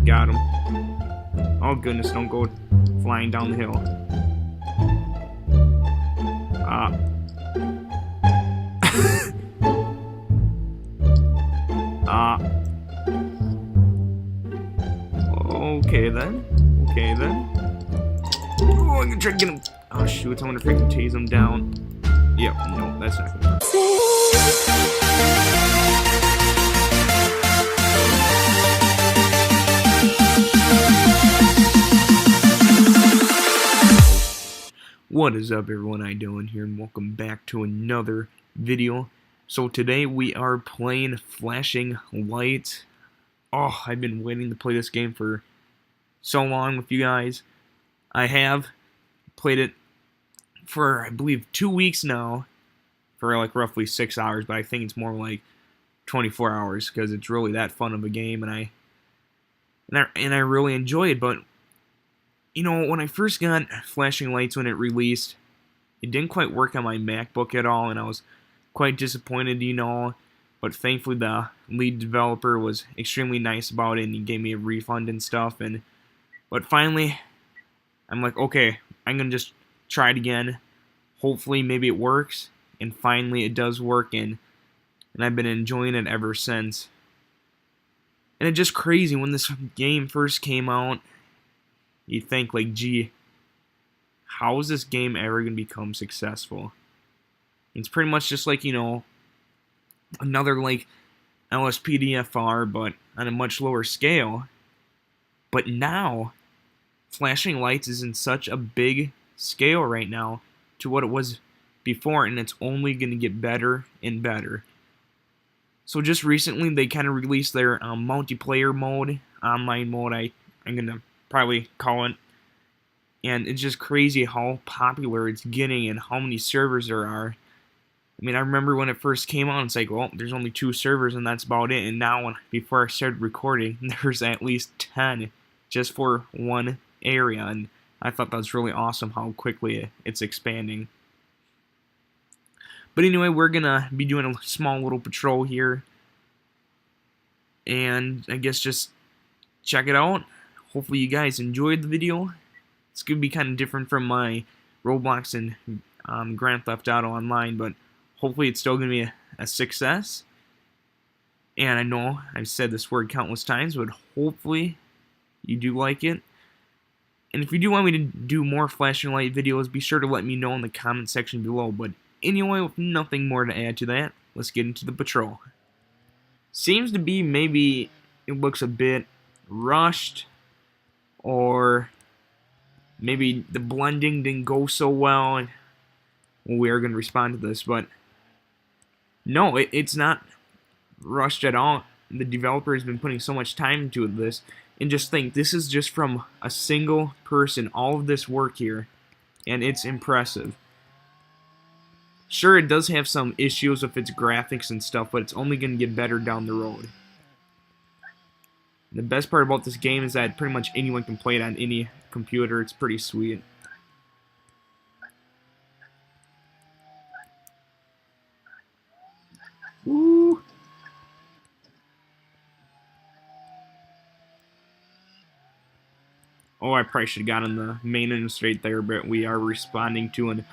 Got him. Oh goodness, don't go flying down the hill. Okay then. Okay then. Oh, I'm gonna try to get him. Oh shoot, I'm gonna freaking tase him down. Yep, no, that's not gonna work. What is up, everyone? How you doing here, and welcome back to another video. So today we are playing Flashing Lights. Oh, I've been waiting to play this game for so long with you guys. I have played it for, I believe, 2 weeks now, for like roughly 6 hours, but I think it's more like 24 hours because it's really that fun of a game, and I really enjoy it. But you know, when I first got Flashing Lights when it released, it didn't quite work on my MacBook at all, and I was quite disappointed, you know. But thankfully, the lead developer was extremely nice about it, and he gave me a refund and stuff. But finally, I'm like, okay, I'm gonna just try it again. Hopefully, maybe it works. And finally, it does work, and I've been enjoying it ever since. And it's just crazy, when this game first came out, you think, like, gee, how is this game ever going to become successful? It's pretty much just like, you know, another, like, LSPDFR, but on a much lower scale. But now, Flashing Lights is in such a big scale right now to what it was before, and it's only going to get better and better. So just recently, they kind of released their multiplayer mode, online mode, I'm going to probably call it. And it's just crazy how popular it's getting and how many servers there are. I mean, I remember when it first came out, it's like, well, there's only 2 servers and that's about it. And now, before I started recording, there's at least 10 just for one area. And I thought that was really awesome how quickly it's expanding. But anyway, we're going to be doing a small little patrol here. And I guess just check it out. Hopefully you guys enjoyed the video. It's going to be kind of different from my Roblox and Grand Theft Auto Online, but hopefully it's still going to be a success. And I know I've said this word countless times, but hopefully you do like it. And if you do want me to do more Flashing Light videos, be sure to let me know in the comment section below. But anyway, with nothing more to add to that, let's get into the patrol. Seems to be maybe it looks a bit rushed, or maybe the blending didn't go so well, and we are going to respond to this. But no, it's not rushed at all. The developer has been putting so much time into this, and just think, this is just from a single person, all of this work here, and it's impressive. Sure, it does have some issues with its graphics and stuff, but it's only going to get better down the road. The best part about this game is that pretty much anyone can play it on any computer. It's pretty sweet. Woo! Oh, I probably should have gotten the main interstate there, but we are responding to an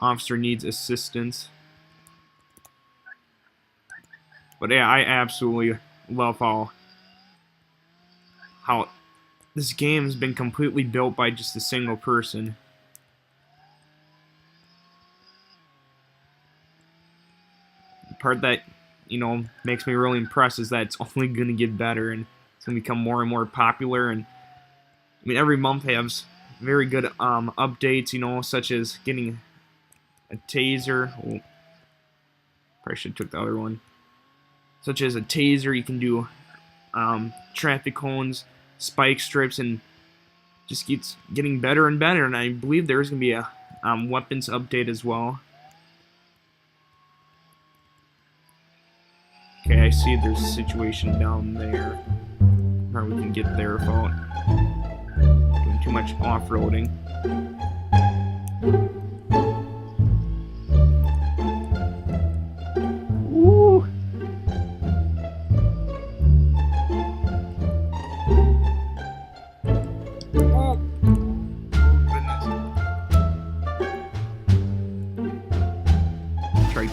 officer needs assistance. But yeah, I absolutely love how this game has been completely built by just a single person. The part that, you know, makes me really impressed is that it's only going to get better, and it's going to become more and more popular. And I mean, every month has very good updates, you know, such as getting a taser. Oh, probably should have took the other one. Such as a taser, you can do traffic cones, spike strips, and just keeps getting better and better. And I believe there's going to be a weapons update as well. Okay, I see there's a situation down there. Or we can get there without doing too much off-roading.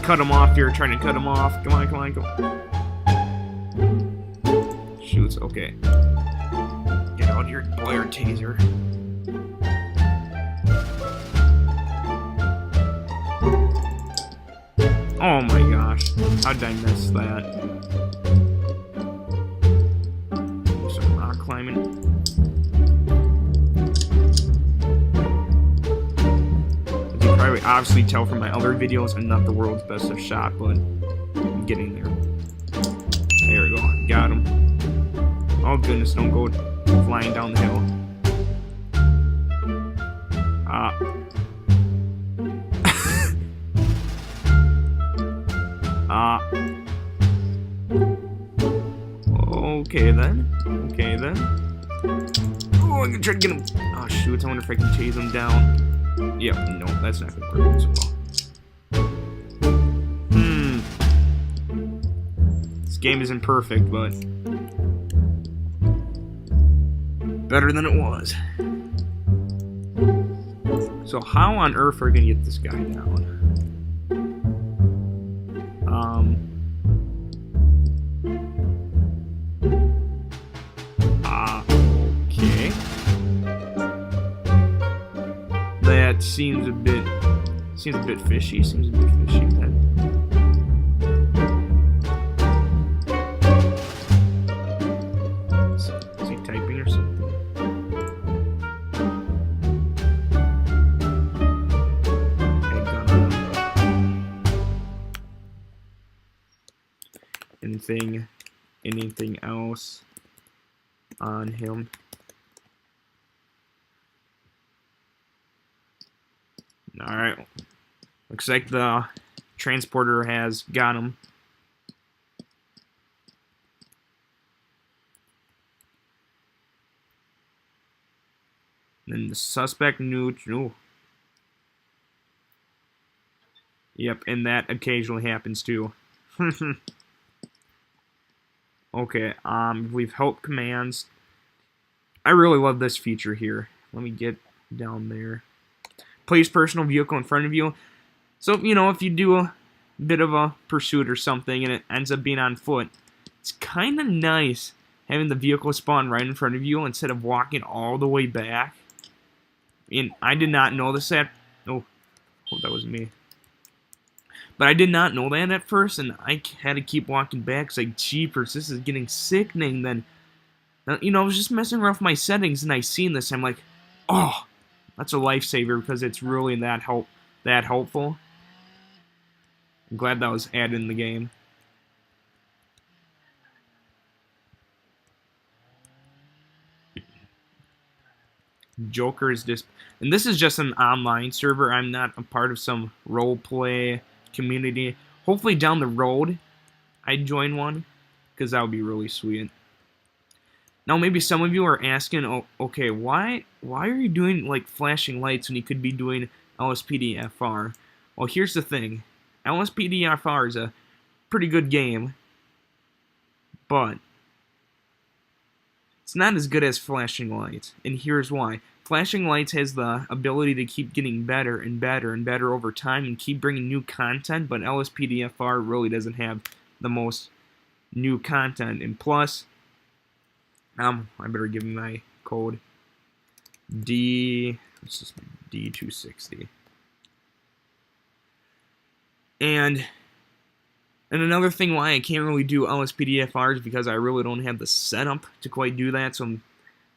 cut him off here, trying to cut him off. Come on, come on, come on. Shoots, okay. Get out your Blair taser. Oh my gosh. How did I miss that? Some rock climbing. As you probably obviously tell from my other videos, I'm not the world's best at shot, but I'm getting there. There we go. Got him. Oh goodness, don't go flying down the hill. Okay then. Okay then. Oh, I'm gonna try to get him. Oh shoot, I wonder if I can chase him down. Yep, no, that's not gonna work so well. This game isn't perfect, but better than it was. So how on earth are we gonna get this guy down? Okay. That seems a bit fishy. Seems a bit fishy. Is he typing or something? Anything else on him? Alright. Looks like the transporter has got him. And the suspect knew. Yep, and that occasionally happens too. Okay, we've help commands. I really love this feature here. Let me get down there. Place personal vehicle in front of you. So, you know, if you do a bit of a pursuit or something and it ends up being on foot, it's kind of nice having the vehicle spawn right in front of you instead of walking all the way back. And I did not know this at... Oh, hope that was me. But I did not know that at first, and I had to keep walking back. It's like, jeepers, this is getting sickening. Then, you know, I was just messing around with my settings, and I seen this. I'm like, oh, that's a lifesaver because it's really that helpful. I'm glad that was added in the game. Joker is just, and this is just an online server. I'm not a part of some roleplay community. Hopefully down the road I'd join one, because that would be really sweet. Now maybe some of you are asking, oh, okay, why are you doing like flashing lights when you could be doing LSPD-FR? Well, here's the thing. LSPD-FR is a pretty good game, but it's not as good as flashing lights, and here's why. Flashing lights has the ability to keep getting better and better and better over time and keep bringing new content, but LSPD-FR really doesn't have the most new content. And plus, I better give him my code. Let's just D260. And another thing why I can't really do LSPD-FR is because I really don't have the setup to quite do that, so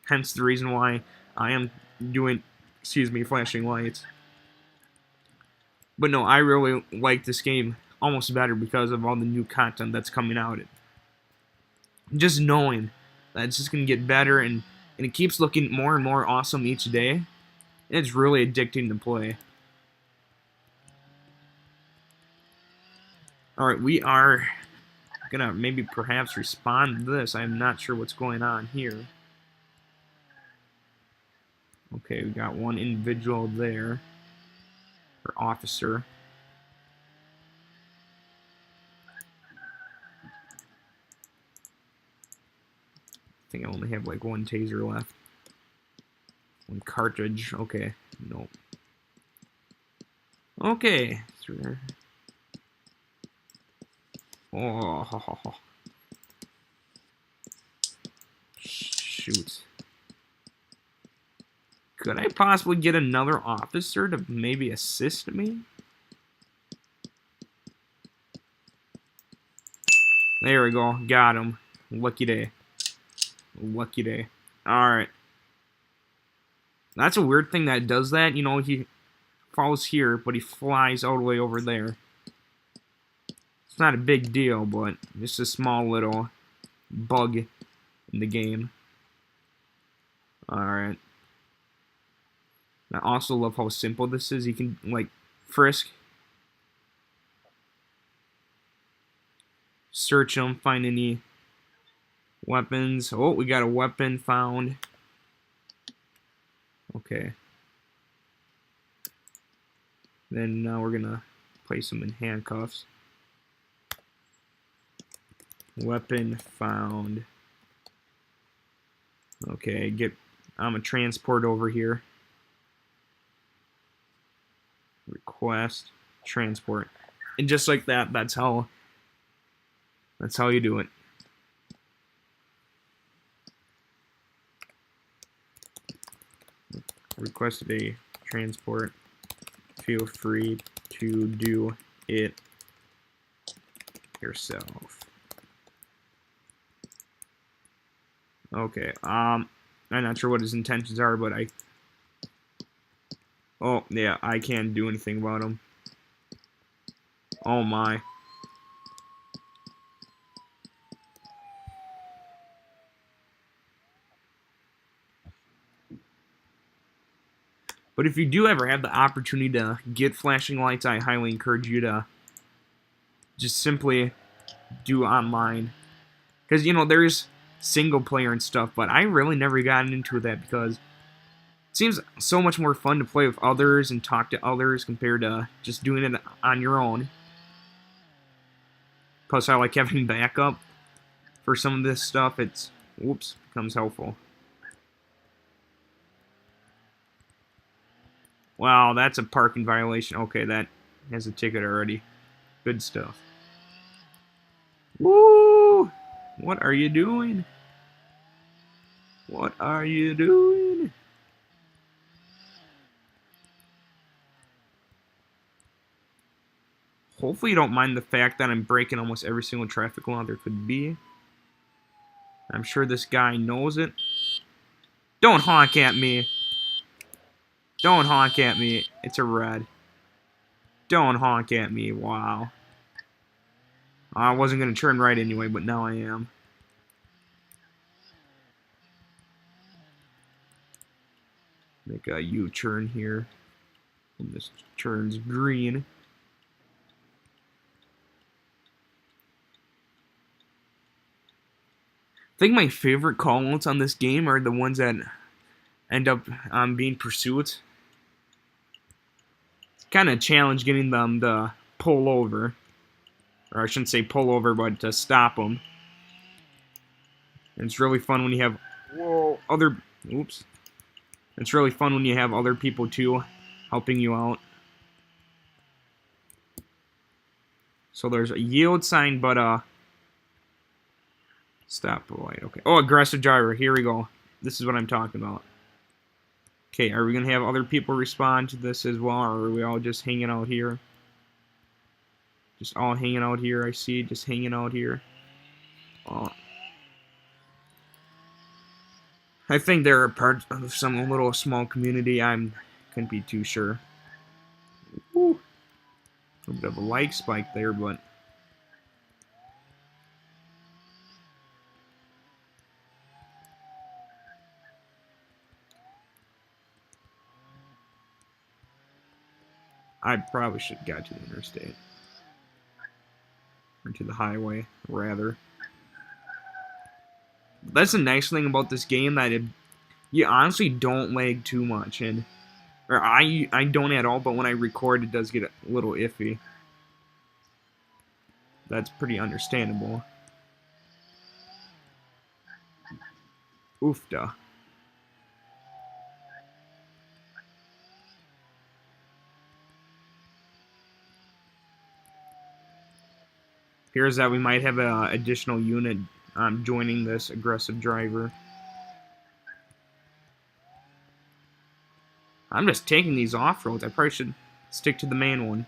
hence the reason why I am doing, flashing lights. But no, I really like this game almost better because of all the new content that's coming out. Just knowing that it's just going to get better, and it keeps looking more and more awesome each day. It's really addicting to play. Alright, we are gonna maybe perhaps respond to this. I'm not sure what's going on here. Okay, we got one individual there. Or officer. I think I only have like one taser left. One cartridge. Okay, nope. Okay, through there. Oh, shoot. Could I possibly get another officer to maybe assist me? There we go. Got him. Lucky day. Lucky day. Alright. That's a weird thing that does that. You know, he falls here, but he flies all the way over there. It's not a big deal, but just a small little bug in the game. Alright. I also love how simple this is. You can, like, frisk. Search them, find any weapons. Oh, we got a weapon found. Okay. Then now we're gonna place them in handcuffs. Weapon found. Okay, I'm a transport over here. Request transport. And just like that, that's how you do it. Requested a transport. Feel free to do it yourself. Okay, I'm not sure what his intentions are, but oh, yeah, I can't do anything about him. Oh my. But if you do ever have the opportunity to get flashing lights, I highly encourage you to just simply do online. Because, you know, there's single player and stuff, but I really never gotten into that because it seems so much more fun to play with others and talk to others compared to just doing it on your own. Plus, I like having backup for some of this stuff. It's, whoops, becomes helpful. Wow, that's a parking violation. Okay, that has a ticket already. Good stuff. Woo! What are you doing? What are you doing? Hopefully you don't mind the fact that I'm breaking almost every single traffic law there could be. I'm sure this guy knows it. Don't honk at me. Don't honk at me. It's a red. Don't honk at me. Wow. I wasn't going to turn right anyway, but now I am. Make a U-turn here. And this turns green. I think my favorite callouts on this game are the ones that end up being pursuits. Kind of challenge getting them to pull over. Or I shouldn't say pull over, but to stop them. And it's really fun when you have oops. It's really fun when you have other people too helping you out. So there's a yield sign, but stop light. Okay. Oh, aggressive driver. Here we go. This is what I'm talking about. Okay, are we gonna have other people respond to this as well, or are we all just hanging out here? Just all hanging out here. I see, just hanging out here. Oh. I think they're a part of some little small community. I couldn't be too sure. Woo. A bit of a like spike there, but I probably should have got to the interstate. Or to the highway, rather. That's the nice thing about this game, that you honestly don't lag too much, or I don't at all, but when I record it does get a little iffy. That's pretty understandable. Oofda. appears that we might have an additional unit joining this aggressive driver. I'm just taking these off-roads. I probably should stick to the main one.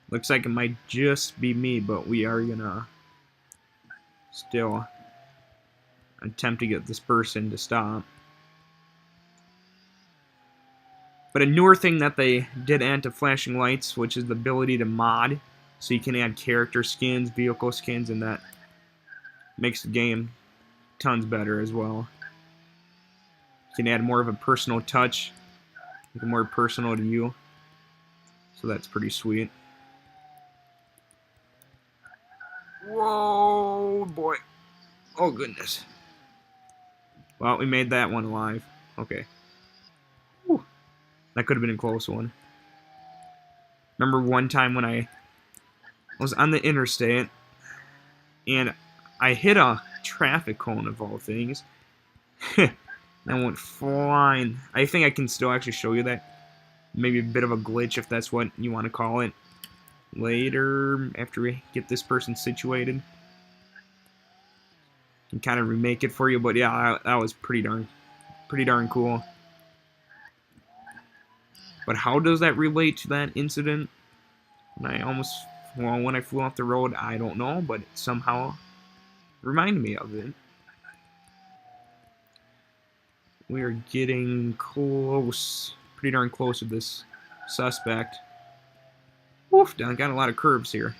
Looks like it might just be me, but we are gonna still attempt to get this person to stop. But a newer thing that they did add to flashing lights, which is the ability to mod, so you can add character skins, vehicle skins, and that makes the game tons better as well. You can add more of a personal touch, make it more personal to you, so that's pretty sweet. Whoa, boy. Oh, goodness. Well, we made that one alive. Okay. Whew. That could have been a close one. Remember one time when I was on the interstate, and I hit a traffic cone of all things. And I went flying. I think I can still actually show you that. Maybe a bit of a glitch, if that's what you want to call it. Later, after we get this person situated. And kind of remake it for you, but yeah, that was pretty darn cool. But how does that relate to that incident? When I flew off the road, I don't know, but it somehow reminded me of it. We are getting close, pretty darn close to this suspect. Woof, got a lot of curves here.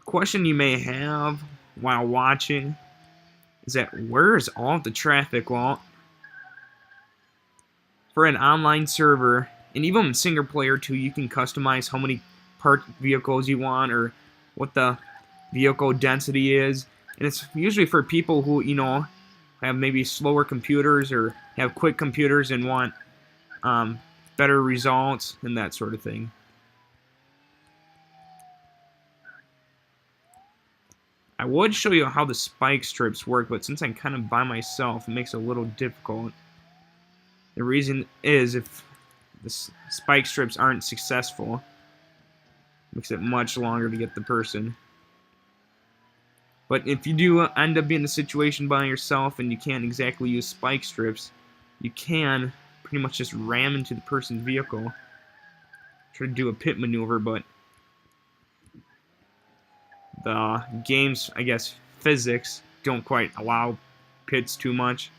Question you may have while watching is that where is all the traffic? Well, for an online server, and even single player too, you can customize how many parked vehicles you want or what the vehicle density is. And it's usually for people who, you know, have maybe slower computers or have quick computers and want better results and that sort of thing. I would show you how the spike strips work, but since I'm kind of by myself, it makes it a little difficult. The reason is if the spike strips aren't successful, it makes it much longer to get the person. But if you do end up being in a situation by yourself and you can't exactly use spike strips, you can pretty much just ram into the person's vehicle. Try to do a pit maneuver, but the game's, I guess, physics don't quite allow pits too much,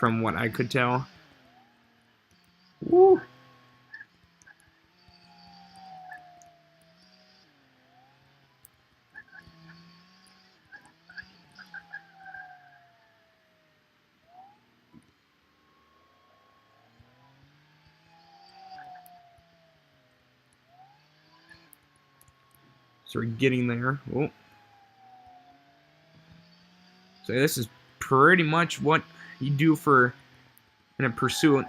from what I could tell. Woo! So we're getting there. Oh. So this is pretty much what you do for in a pursuit.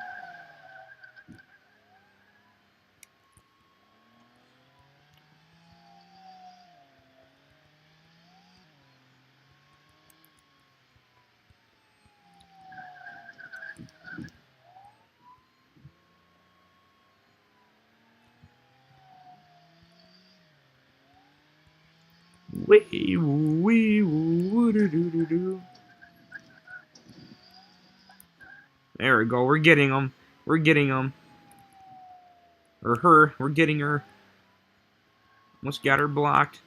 Wee wee woo doo doo doo doo. There we go. We're getting them. We're getting them. Or her. We're getting her. Almost got her blocked.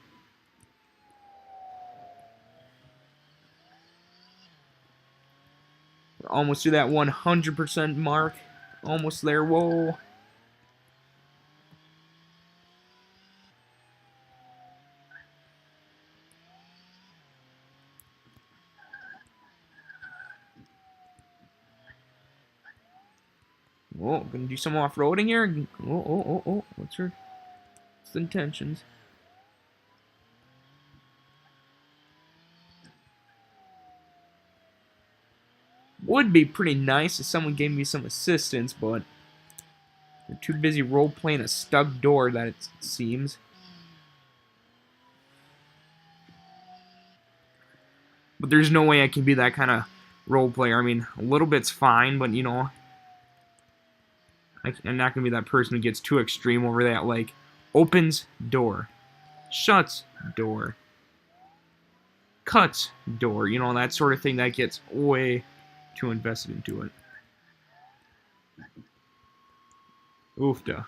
We're almost to that 100% mark. Almost there. Whoa. Whoa, gonna do some off-roading here. Oh, oh, oh, oh. What's her? best intentions. Would be pretty nice if someone gave me some assistance, but they're too busy role-playing a stuck door, that it seems. But there's no way I can be that kind of role player. I mean, a little bit's fine, but you know, I'm not gonna be that person who gets too extreme over that. Like, opens door, shuts door, cuts door. You know, that sort of thing. That gets way too invested into it. Oofda.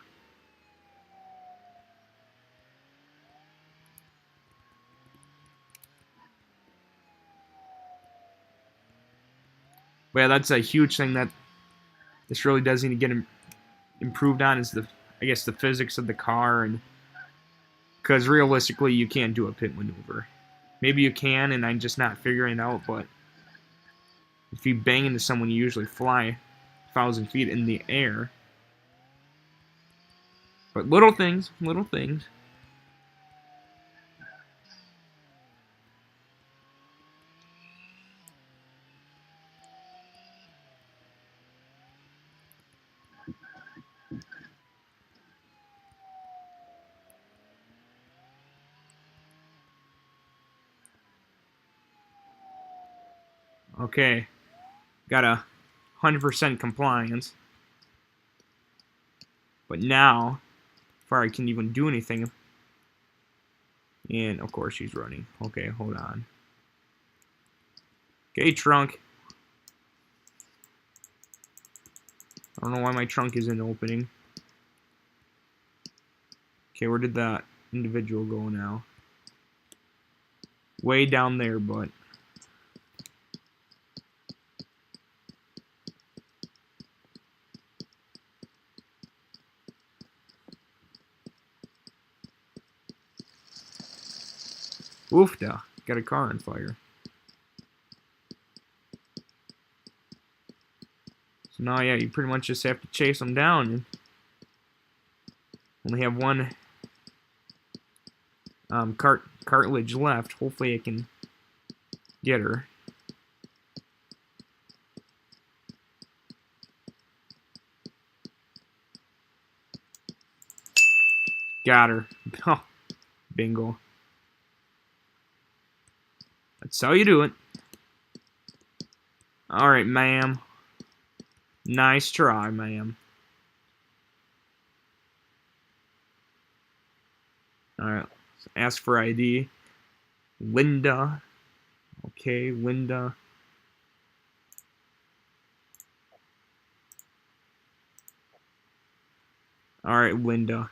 But yeah, that's a huge thing that this really does need to get improved on, is I guess the physics of the car, and because realistically you can't do a pit maneuver. Maybe you can, and I'm just not figuring it out. But if you bang into someone, you usually fly 1,000 feet in the air. But little things, little things. Okay, got a 100% compliance. But now, before I can even do anything, and of course she's running. Okay, hold on. Okay, trunk. I don't know why my trunk isn't opening. Okay, where did that individual go now? Way down there, but... Oofda, got a car on fire. So now, yeah, you pretty much just have to chase them down. And only have one cartilage left. Hopefully I can get her. Got her. Oh, bingo. That's how you do it. Alright, ma'am. Nice try, ma'am. Alright, ask for ID. Linda. Okay, Linda. Alright, Linda.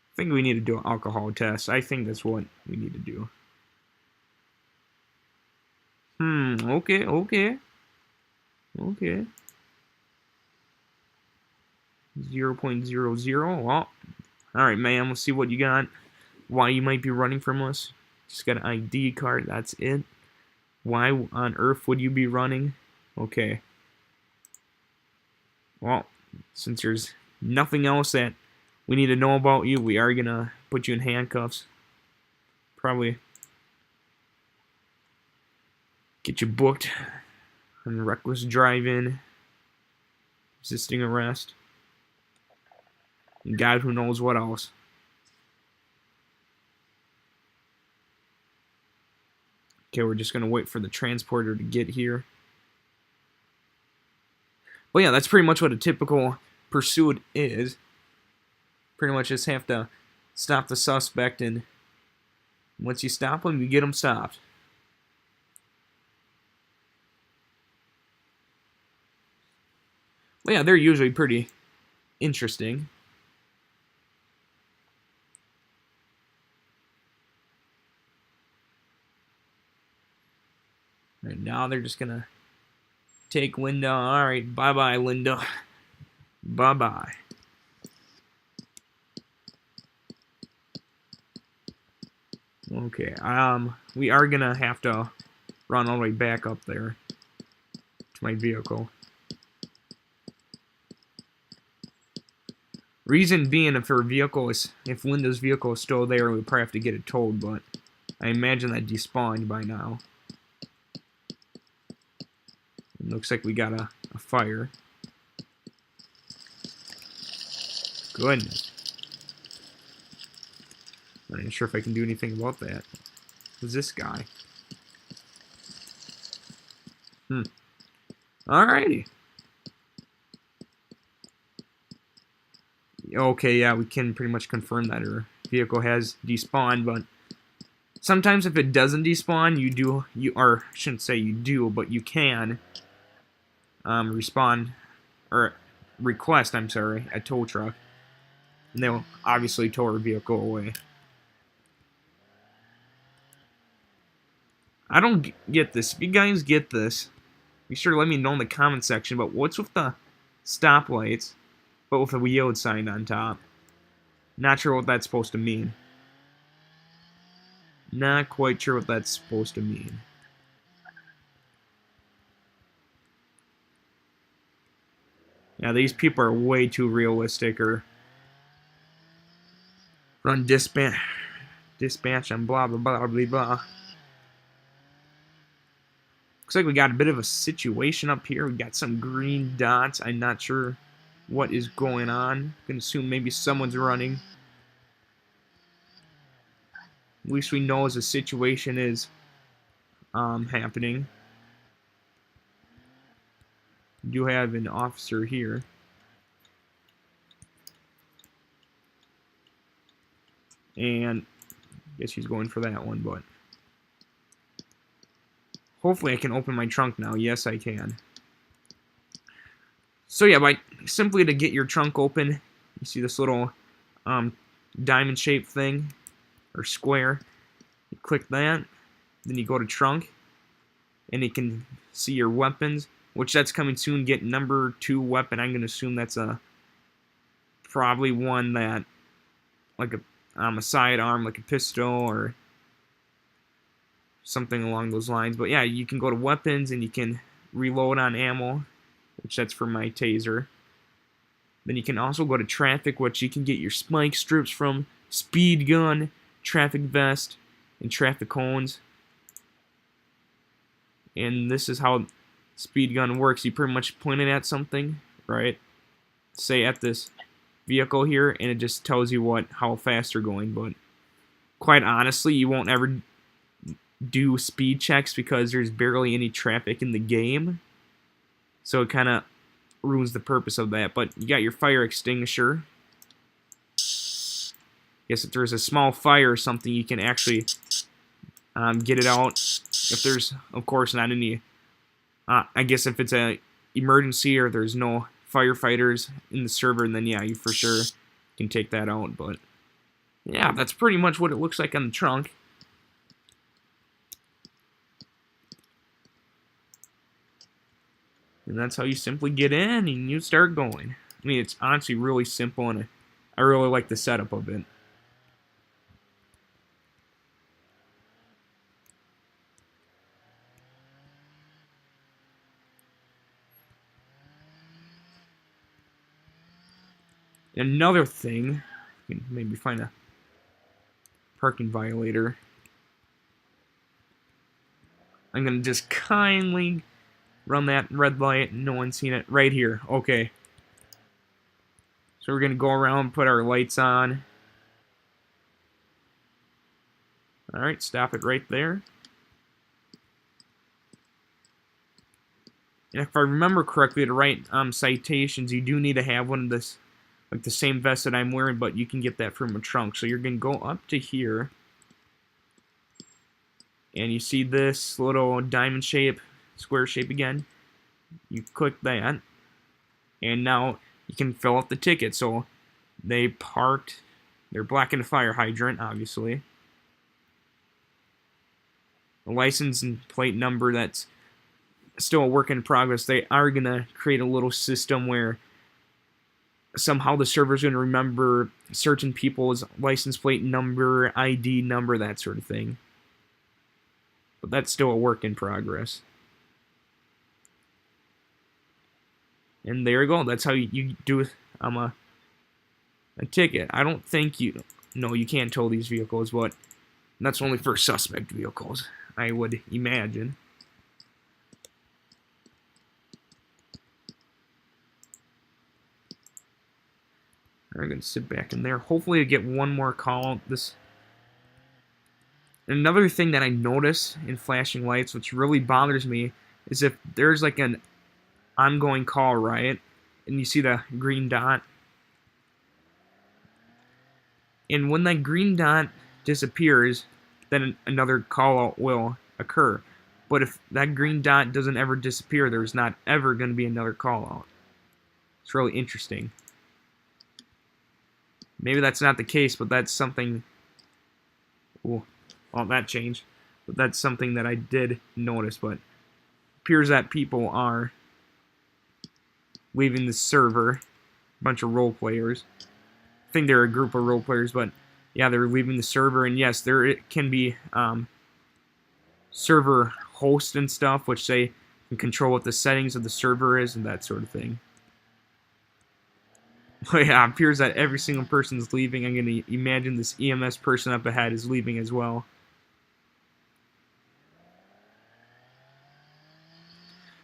I think we need to do an alcohol test. I think that's what we need to do. Okay, okay. Okay. 0.00. Well, alright, ma'am. Let's see what you got. Why you might be running from us. Just got an ID card. That's it. Why on earth would you be running? Okay. Well, since there's nothing else that we need to know about you, we are gonna put you in handcuffs. Probably get you booked on reckless driving, resisting arrest, and God who knows what else. Okay, we're just gonna wait for the transporter to get here. But yeah, that's pretty much what a typical pursuit is. Pretty much just have to stop the suspect, and once you stop them, you get them stopped. But yeah, they're usually pretty interesting. Right now, they're just gonna take Linda. Alright, bye-bye, Linda. Bye-bye. Okay, we are gonna have to run all the way back up there to my vehicle. Reason being, if Linda's vehicle is still there, we probably have to get it towed, but I imagine that despawned by now. It looks like we got a fire. Goodness. I'm not sure if I can do anything about that. Who's this guy? Alrighty. Okay, yeah, we can pretty much confirm that her vehicle has despawned, but sometimes if it doesn't despawn, I shouldn't say you do, but you can request, a tow truck, and they'll obviously tow her vehicle away. I don't get this. If you guys get this, be sure to let me know in the comment section. But what's with the stoplights, but with a yield sign on top? Not sure what that's supposed to mean. Not quite sure what that's supposed to mean. Yeah, these people are way too realistic, or run dispatch and blah blah blah blah blah. Looks like we got a bit of a situation up here. We got some green dots. I'm not sure what is going on. I can assume maybe someone's running. At least we know as a situation is happening. We do have an officer here. And I guess he's going for that one, but hopefully I can open my trunk now. Yes, I can. So yeah, simply to get your trunk open, you see this little diamond-shaped thing, or square. You click that, then you go to trunk, and you can see your weapons, which that's coming soon. Get number 2 weapon. I'm going to assume that's probably one that, like a sidearm, like a pistol, or something along those lines. But yeah, you can go to weapons and you can reload on ammo, which that's for my taser. Then you can also go to traffic, which you can get your spike strips from, speed gun, traffic vest, and traffic cones. And this is how speed gun works. You pretty much point it at something, right? Say at this vehicle here, and it just tells you how fast you're going. But quite honestly, you won't ever do speed checks because there's barely any traffic in the game, so it kind of ruins the purpose of that. But you got your fire extinguisher. Guess if there's a small fire or something, you can actually get it out. If there's, of course, not any, I guess if it's a emergency or there's no firefighters in the server, then yeah, you for sure can take that out. But yeah, that's pretty much what it looks like on the trunk. And that's how you simply get in and you start going. I mean, it's honestly really simple, and I really like the setup of it. Another thing, you can maybe find a parking violator. I'm going to just kindly run that red light. No one's seen it. Right here. Okay. So we're going to go around and put our lights on. Alright, stop it right there. And if I remember correctly, to write citations, you do need to have one of this, like the same vest that I'm wearing, but you can get that from a trunk. So you're going to go up to here. And you see this little diamond shape, square shape again. You click that, and now you can fill out the ticket. So they parked, they're blocking a fire hydrant, obviously. The license and plate number, that's still a work in progress. They are going to create a little system where somehow the server's going to remember certain people's license plate number, ID number, that sort of thing. But that's still a work in progress. And there you go. That's how you do a ticket. I don't think you... No, you can't tow these vehicles, but that's only for suspect vehicles, I would imagine. I'm going to sit back in there. Hopefully I get one more call out. Another thing that I notice in flashing lights, which really bothers me, is if there's like an ongoing call, right? And you see the green dot. And when that green dot disappears, then another call out will occur. But if that green dot doesn't ever disappear, there's not ever going to be another call out. It's really interesting. Maybe that's not the case, but that's something... Ooh, well, that changed. But that's something that I did notice, but it appears that people are leaving the server. A bunch of role players. I think they're a group of role players, but yeah, they're leaving the server. And yes, there can be server hosts and stuff, which they can control what the settings of the server is and that sort of thing. But yeah, it appears that every single person is leaving. I'm going to imagine this EMS person up ahead is leaving as well.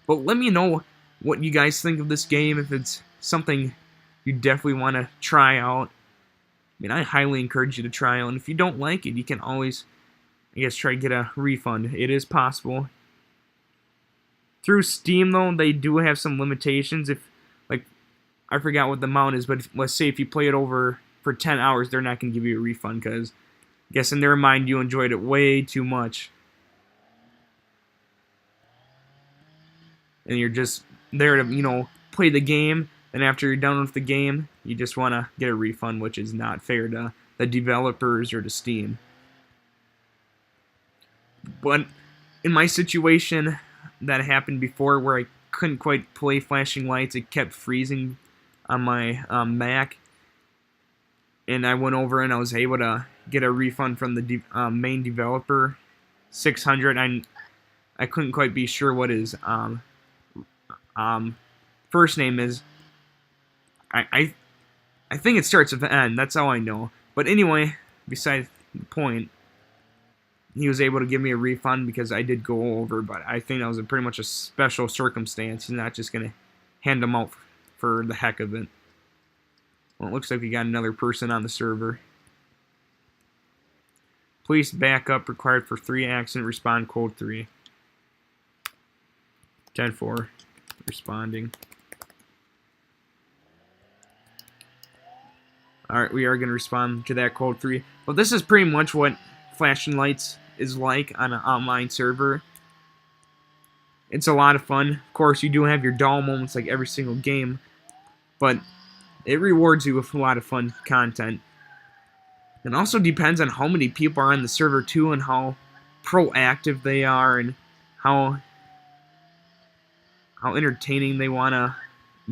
But let me know what you guys think of this game, if it's something you definitely want to try out. I mean, I highly encourage you to try out, and if you don't like it, you can always, I guess, try to get a refund. It is possible. Through Steam, though, they do have some limitations. If, like, I forgot what the amount is, but let's say if you play it over for 10 hours, they're not going to give you a refund, because I guess in their mind you enjoyed it way too much. And you're just there to, you know, play the game, and after you're done with the game, you just want to get a refund, which is not fair to the developers or to Steam. But in my situation, that happened before where I couldn't quite play flashing lights. It kept freezing on my Mac. And I went over and I was able to get a refund from the main developer, $600. I couldn't quite be sure what his first name is. I think it starts with an N. That's all I know. But anyway, besides the point, he was able to give me a refund because I did go over. But I think that was pretty much a special circumstance. He's not just gonna hand them out for the heck of it. Well, it looks like we got another person on the server. Police backup required for 3 accident. Respond code 3. 10-4. Responding. Alright, we are going to respond to that code 3. Well, this is pretty much what flashing lights is like on an online server. It's a lot of fun. Of course, you do have your dull moments like every single game, but it rewards you with a lot of fun content. It also depends on how many people are on the server too, and how proactive they are, and how entertaining they want to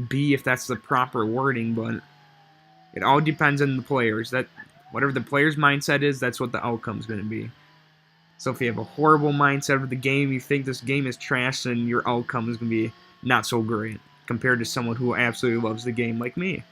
be, if that's the proper wording. But it all depends on the players. That whatever the player's mindset is, that's what the outcome's going to be. So if you have a horrible mindset of the game, you think this game is trash, then your outcome is going to be not so great compared to someone who absolutely loves the game like me.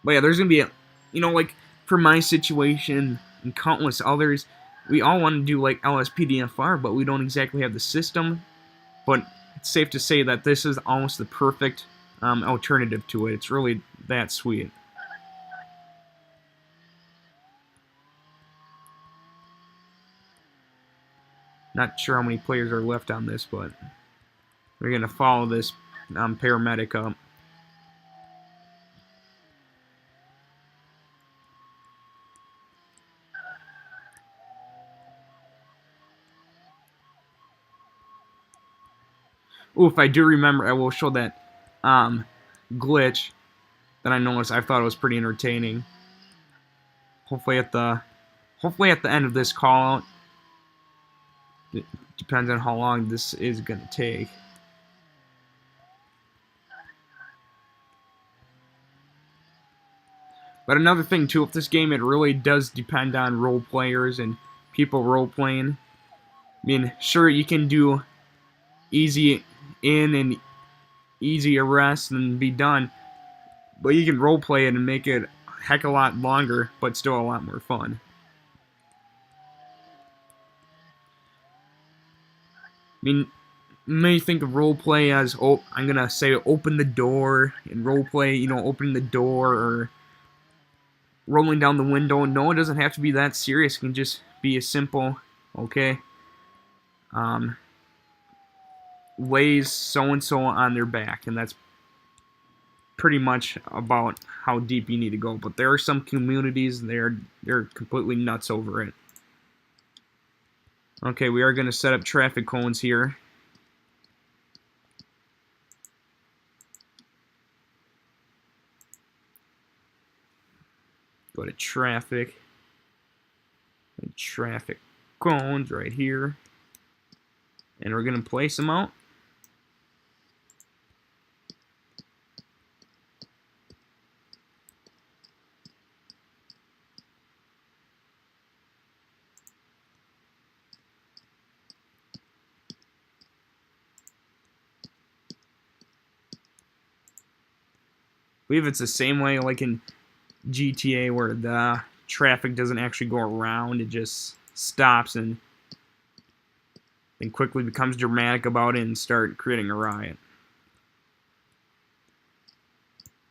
But yeah, there's going to be you know, like, for my situation and countless others, we all want to do, like, LSPDFR, but we don't exactly have the system. But it's safe to say that this is almost the perfect alternative to it. It's really that sweet. Not sure how many players are left on this, but we're going to follow this paramedic up. Oh, if I do remember, I will show that glitch that I noticed. I thought it was pretty entertaining. Hopefully at the end of this call out. It depends on how long this is gonna take. But another thing too, with this game, it really does depend on role players and people role playing. I mean, sure, you can do easy in and easy arrest and be done, but you can role play it and make it a heck of a lot longer, but still a lot more fun. I mean, you may think of roleplay as, oh, I'm gonna say open the door, and roleplay, you know, opening the door or rolling down the window. No, it doesn't have to be that serious. It can just be a simple, okay, um, lays so-and-so on their back, and that's pretty much about how deep you need to go. But there are some communities, they're completely nuts over it. Okay, we are gonna set up traffic cones here. Go to traffic. And traffic cones right here. And we're going to place them out. I believe it's the same way like in GTA where the traffic doesn't actually go around, it just stops and then quickly becomes dramatic about it and start creating a riot.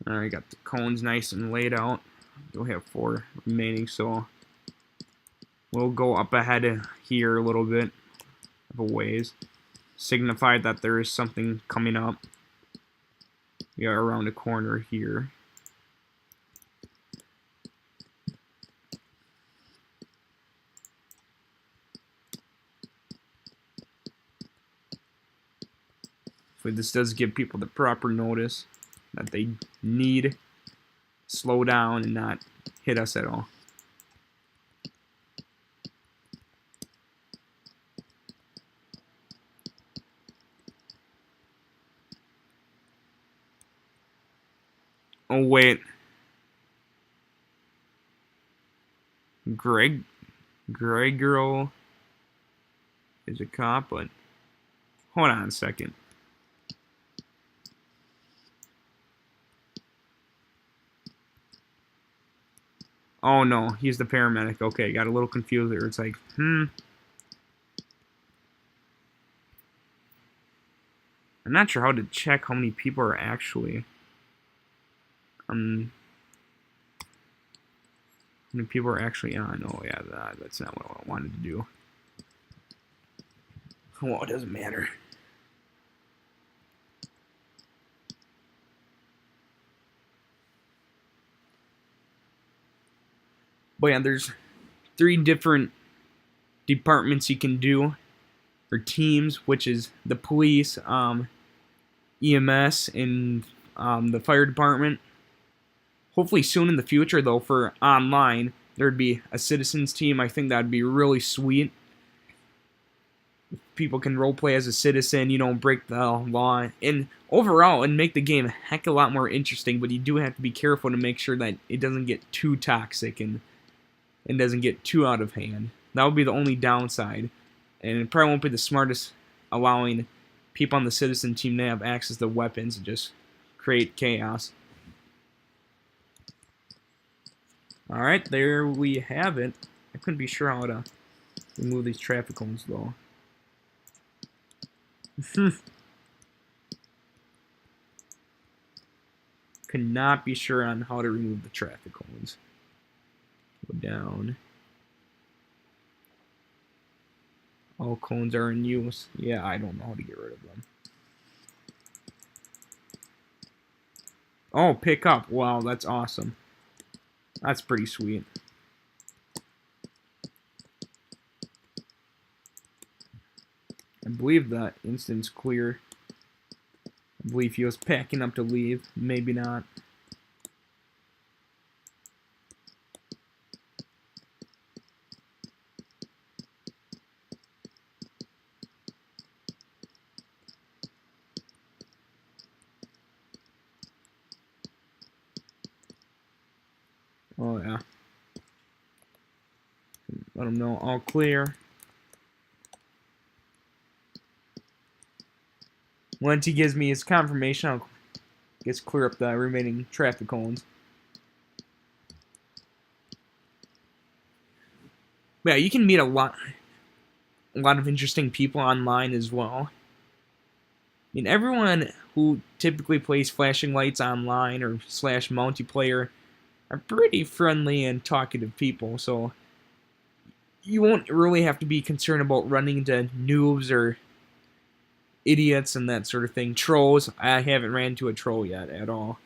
Alright, got the cones nice and laid out. We have 4 remaining, so we'll go up ahead of here a little bit of a ways. Signify that there is something coming up. We are around a corner here. Hopefully this does give people the proper notice that they need to slow down and not hit us at all. Oh wait. Greg girl is a cop, but hold on a second. Oh no, he's the paramedic. Okay, got a little confused there. It's like, I'm not sure how to check how many people are actually how many people are actually on. Oh yeah, that's not what I wanted to do. Well, it doesn't matter. But yeah, there's 3 different departments you can do, or teams, which is the police, EMS, and the fire department. Hopefully soon in the future, though, for online, there'd be a citizens team. I think that'd be really sweet. People can roleplay as a citizen, you know, break the law, and overall, and make the game a heck of a lot more interesting, but you do have to be careful to make sure that it doesn't get too toxic and doesn't get too out of hand. That would be the only downside, and it probably won't be the smartest, allowing people on the citizen team to have access to weapons and just create chaos. Alright, there we have it. I couldn't be sure how to remove these traffic cones, though. Could not be sure on how to remove the traffic cones. Go down. All cones are in use. Yeah, I don't know how to get rid of them. Oh, pick up. Wow, that's awesome. That's pretty sweet. I believe that instant's clear. I believe he was packing up to leave. Maybe not. Oh, yeah. Let him know all clear. Once he gives me his confirmation, I'll just clear up the remaining traffic cones. But yeah, you can meet a lot of interesting people online as well. I mean, everyone who typically plays flashing lights online or slash multiplayer are pretty friendly and talkative people, so you won't really have to be concerned about running into noobs or idiots and that sort of thing. Trolls, I haven't ran into a troll yet at all,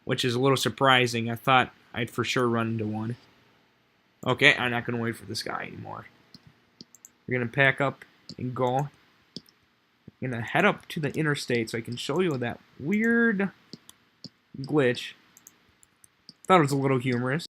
which is a little surprising. I thought I'd for sure run into one. Okay, I'm not going to wait for this guy anymore. We're going to pack up and go. I'm going to head up to the interstate so I can show you that weird glitch. Thought it was a little humorous.